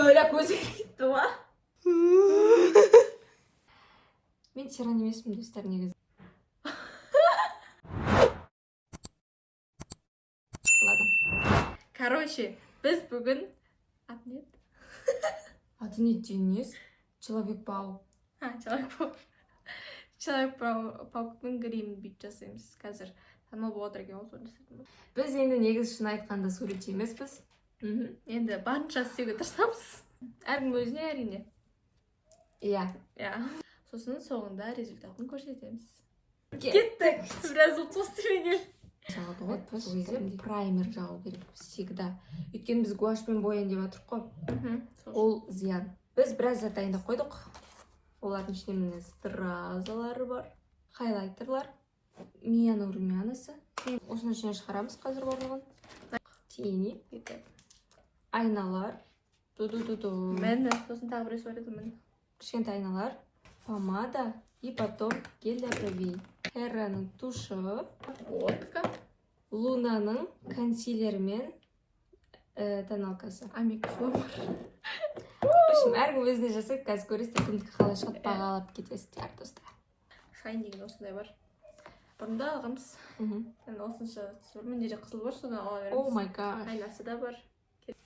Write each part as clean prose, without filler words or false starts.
Өлә көзі кетті ма? Мен тиран емеспін, достар, негізі. Ладно. Короче, біз бүгін... Аты не еді? Аты не дейінес? Человек-паук. Человек-паук. Человек-пауктың гримін бүйтіп жасаймыз қазір. Таныл болып отыр екен осы жасайтын. Біз енді негізі шын айтқанда суретші емеспіз. Енді барынша істеуге тырысамыз. Әркім өзіне, әрине. Иә. Сосын соңында результатын көрсетеміз. Кеттік. Біраз ұлтостырмеген. Жағады ғой, сол кезде праймер жағу керек всегда. Өйткені біз гуашьпен бояйын деп жатырық қой. Ол зиян. Біз біраз зат дайындап қойдық. Олардың ішінде міне стразалары бар, хайлайтерлар, мияның румянасы. Осының ішіне шығарамыз қазір барлығын. Тени, айналар, ду-ду-ду-ду. Мәні, сосын тағы бір сөйледім. Кішкентай айналар, помада и потом гель для бровей. Херраның тушы, водка, Лунаның консилері мен тоналкасы. Амиксо бар. Әркім өзіне жасайды, қазір көресіздер, кімдікі қалай шығып бағалап кетесіздер, достар. Шайн деген осындай бар. Бұрында алғамыз. Осынша міндері қызыл бар, содан ала береміз. О май гаш. Айнасы да бар.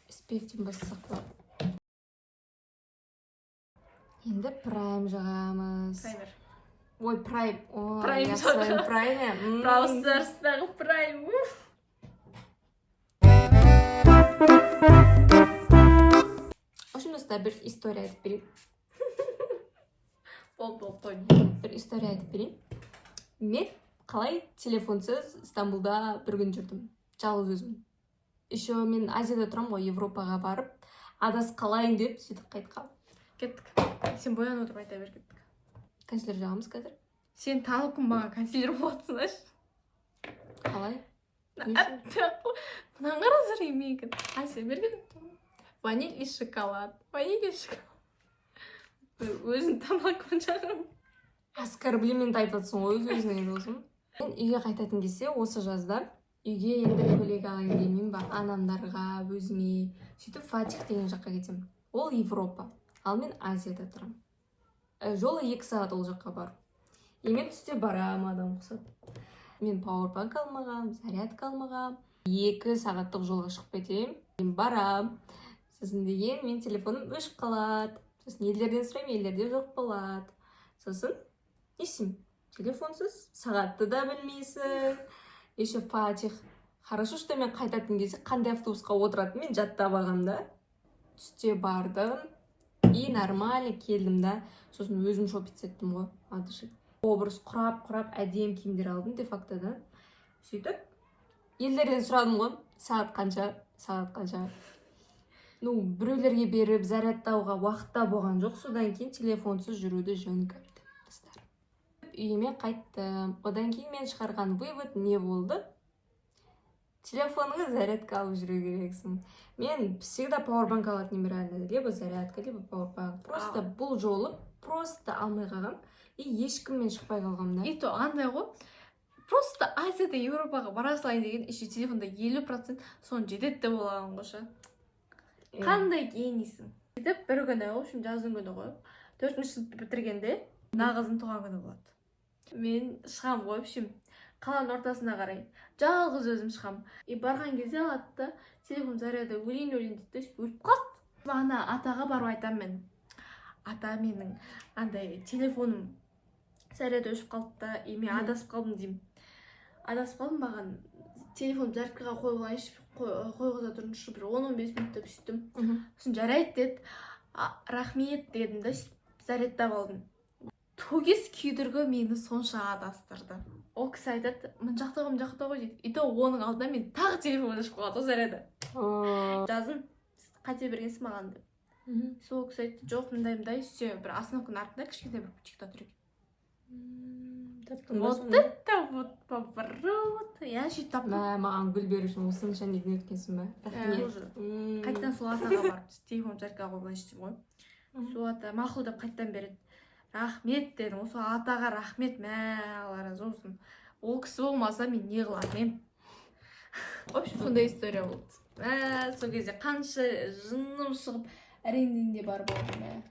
Спевтен бассақ бар. Енді прайм жағамыз. Праймер. Ой, прайм. Прайм жағамыз. Прайм. Браустерстағы прайм. Достар, бір история айтып берейін. Бір история айтып берейін. Мен қалай телефонсыз Стамбулда бір күн жүрдім. Жалғыз өзім. Еще мен Азияда тұрам ғой, Европаға барып, адас қалайын деп сөйтіп қайтқам. Кеттік. Сен боянып отырып айта бер, кеттік. Консилер жағамыз қазір. Сен танып кім маған консилер болатсың, аш? Қалай? Мынан қаразыр емейгін. Сен берген? Ваниль и шоколад. Ваниль и шоколад. Өзің тамақ қоншағым. Оскорблемент айтатсың ғой өзіңе досым. Мен үйге қайтатын кезде осы жазда үйге енді көйлек алайын деймін ба, анамдарға, өзіме. Сөйтіп Фатих деген жаққа кетем. Ол Европа. Ал мен Азияда тұрам. Жолы 2 сағат ол жаққа бар. Мен түсте барам, адам құсады. Мен пауэрбанк алмағам, зарядка алмағам. 2 сағаттық жолға шығып кетем. Мен барам. Сосын деген мен телефоным өшіп қалады. Сосын елдерден сұрайым, елдерде жоқ болады. Сосын несім, телефонсыз, сағатты да білмейсің. Еще Фатих. Хорошо, что мен қайтатын кезде қандай автобусқа отыратын мен жаттап алғам да. Түсте бардым. И нормально келдім да. Сосын өзім шопить еттім ғой. Образ құрап, әдем киімдер алдым де факто да. Сөйтіп, елдерден сұрадым ғой. Сағат қанша. Біреулерге беріп, зарядтауға уақытта болған жоқ. Содан кейін телефонсыз жүруді жөн көрдім. Үйіме қайттым. Одан кейін мен шығарған вывод не болды? Телефоныңа зарядка алып жүру керексің. Мен всегда пауэрбанк алатын реально. Либо зарядка, либо пауэрбанк. Просто бұл жолы просто алмай қалғам. И ешкіммен шықпай қалғам да. И то андай ғой. Просто Азияда Европаға бара салайын деген еще телефонда 50% соны жетеді де болған қоша. Қандай генийсің? Сөйтіп бір күні, в общем, жаздың күні ғой. 4-ші сынып бітіргенде нағыздың туған күні болады. Мен шығам ғой, в общем, қаланың ортасына қарай. Жалғыз өзім шығам. И барған кезде алады, телефон заряды өлейін дейді, өліп қалды. Ана атаға барып айтам мен. Ата менің андай телефоным заряды өшіп қалды да, и мен адасып қалдым деймін. Адасып қалдым, маған телефон зарядкаға қойғылайыншы, қойғыза тұрыншы бір 10-15 минутта сөйттім. Сосын жарайды деді, рахмет дедім да, зарядтап алдым. Тогес күйдіргі мені сонша адастырды. Ол кісі айтады, мын жақта ғой дейді. И то оның алдында мен тағы телефон өшіп қалды, заряды. Жазын, қате бергенсің маған деп. Сол кісі айтты, жоқ, мындай, сөй, бір остановканың артында кішкентай бір бутикта тұр екен. Вот это вот поворот. Я сөйтіп таптым. Маған гүл беру үшін осының шәндегін өткенсің бе? Қайттан сол атаға барып, телефон зарядкаға қойғылайыншы деп ғой. Сол ата мақұл деп қайттан береді. Рахмет дедім, осы атаға рахмет, алла разы болсын. Ол кісі болмаса мен не қылатын едім. В общем, сондай история болды. Сол кезде қанша жыным шығып, әрине бар болдым.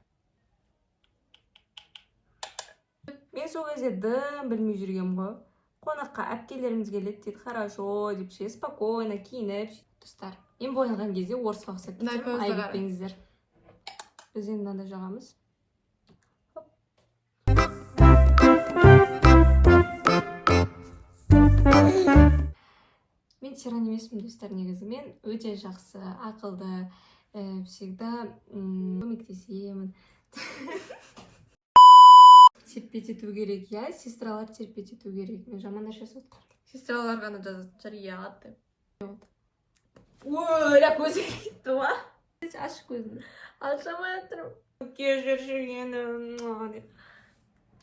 Мен сол кезде дым білмей жүргем ғой. Қонаққа әпкелеріміз келеді дейді, хорошо деп ше, спокойно киініп. Достар, мен боянған кезде орысқа ұқсап кетсем, айып етпеңіздер. Біз енді мынандай жағамыз. Мен тиран емеспін, достар, негізі. Мен өте жақсы, ақылды, всегда көмектесемін. Терпеть ету керек, я, сестралар терпеть ету керек. Мен жаман нәрсе жасап отырмын. Сестралар ғана жарияды. Ой, көзі кетті ма? Ашық көзімді. Ашамай отырмын. Кешіршігені.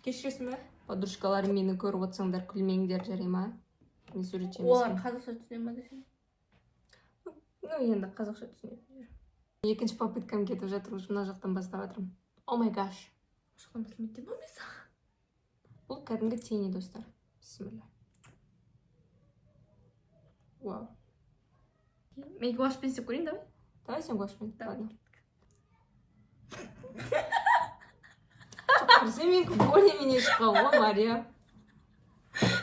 Кешіресің бе? Подружкаларым мені көріп отырсаңдар, күлмеңдер, жарай ма? Мен суретші Олар емеспін. қазақша түсіне ма десең? Енді қазақша түсінеді. Екінші попыткам кетіп жатыр, мына жақтан бастап жатырмын. О май гаш. Шыққан білмейді ма мен саған? Бұл кәдімгі тени, достар. Бисмилля. Вау. Мен гуашьпен істеп көрейін, давай. Давай сен гуашьпен. Ладно. Көрсе мен более-менее шыққан ғой, Мария.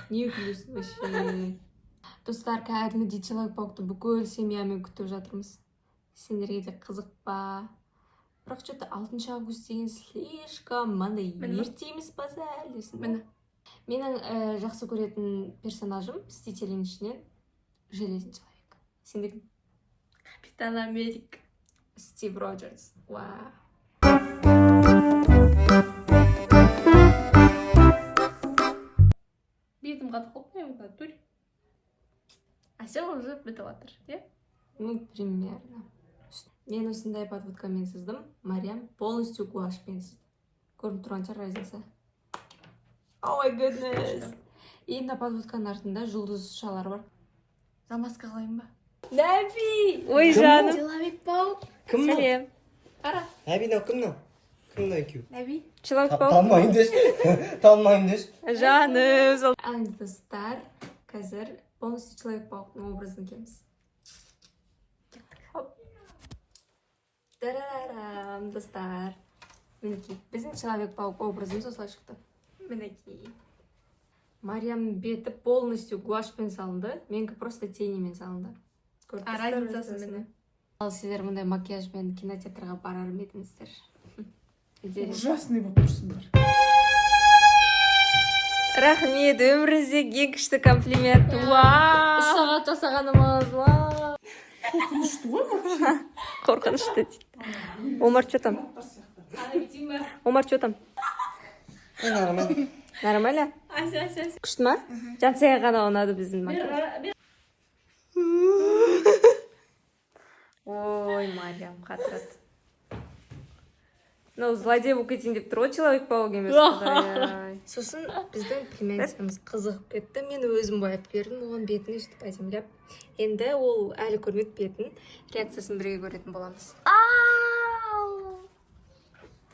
Не күлесің вообще? Достар, кәдімгідей Человек-пауқты бүкіл семьямен күтіп жатырмыз. Сендерге де қызық па? Бірақ что-то 6 август деген слишком мынандай ерте емес па сәл десің бе? Менің жақсы көретін персонажым Мстителінің ішінен Железный человек. Сенде кім? Капитан Америка. Стив Роджерс. Вау. Бетім қатып қалып мен бұны тұр. Әсел уже бітіп жатыр, е? Ну, примерно. Мен осындай подводкамен сыздым. Мариям полностью гуашьпен сызды. Көрініп тұрған шығар разница. Oh my goodness. И на подводканың артында жұлдызшалар бар. Замаска қалайын ба? Нәби! Ой, жаным. Человек-паук. Кім мынау? Сәлем. Қара. Нәби мынау кім мынау? Кім мынау екеуі? Нәби. Человек-паук. Танымаймын деш. Танымаймын деш. Жаным. Ал енді достар, қазір полностью Человек-пауктың образын киеміз. Хоп. Тарарам, достар. Мінекей, біздің Человек-паук образымыз осылай шықты. Мінекей. Мариям беті полностью гуашьпен салынды, менікі просто тенимен салынды. Разницасы міне. Ал сіздер мұндай макияжбен кинотеатрға барар ма едіңіздер? Ужасный болып тұрсыңдар. Рахмет, өміріңіздегі ең күшті комплимент. Вау! 3 сағат жасағанымыз. Вау! Қорқынышты ғой вообще. Қорқынышты дейді. Омар, что там? Омар, что там? Нормально. Нормально? Ася. Күшті ма? Жансая ғана ұнады біздің макияж. Ой, Мариям, қатырады. Ну, злодей болып кетейін деп тұр ғой Человек-паук емес. Құдай. Сосын біздің племянницамыз қызығып кетті. Мен өзім бояп бердім, оған бетін өстіп әдемілеп. Енді ол әлі көрмеді бетін. Реакциясын бірге көретін боламыз.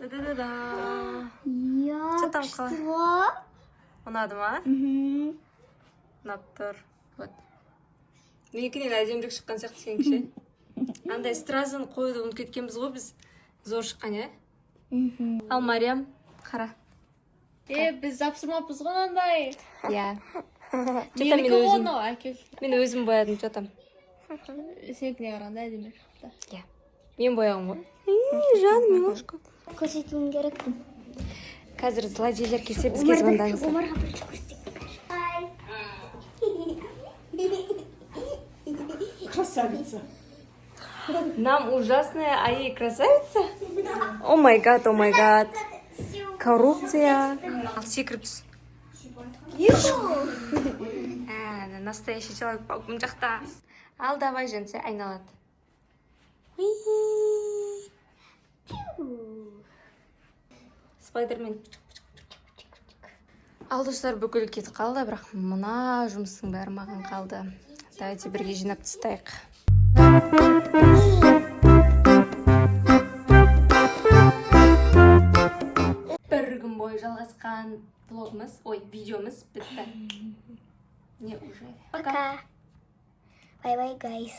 Да-да-да-да. Что? Ұнады ма? Ұнап тұр. Вот. Менікінен әдемірек шыққан сияқты сен кіші. Андай стразын қойды ұнып кеткенбіз ғой біз. Зор шыққан, е? Ал Мариям, қара. Біз жапсырмаппыз ғой андай. Иә. Менікі оны әкел. Мен өзім боядым, что там? Сенікіне қарағанда әдемі шықты. Иә. Мен бояғым ғой. Жаным, милашка. Көрсетуім керек. Қазір злодейлер келсе бізге звондаңыздар. Омарға бірінші көрсетейік. Красавица. Нам ужасная, а ей красавица? О май гад, о май гад. Коррупция. Ал секіріп түс. Настоящий Человек-паук бұл жақта. Ал давай, женсе, айналады. Спайдермен. Ал достар, бүкіл кетіп қалды, бірақ мына жұмыстың бәрі маған қалды. Давайте бірге жинап тастайық. Бір күн бойы жалғасқан блогымыз, видеомыз бітті. Не уже. Пока. Bye-bye, guys.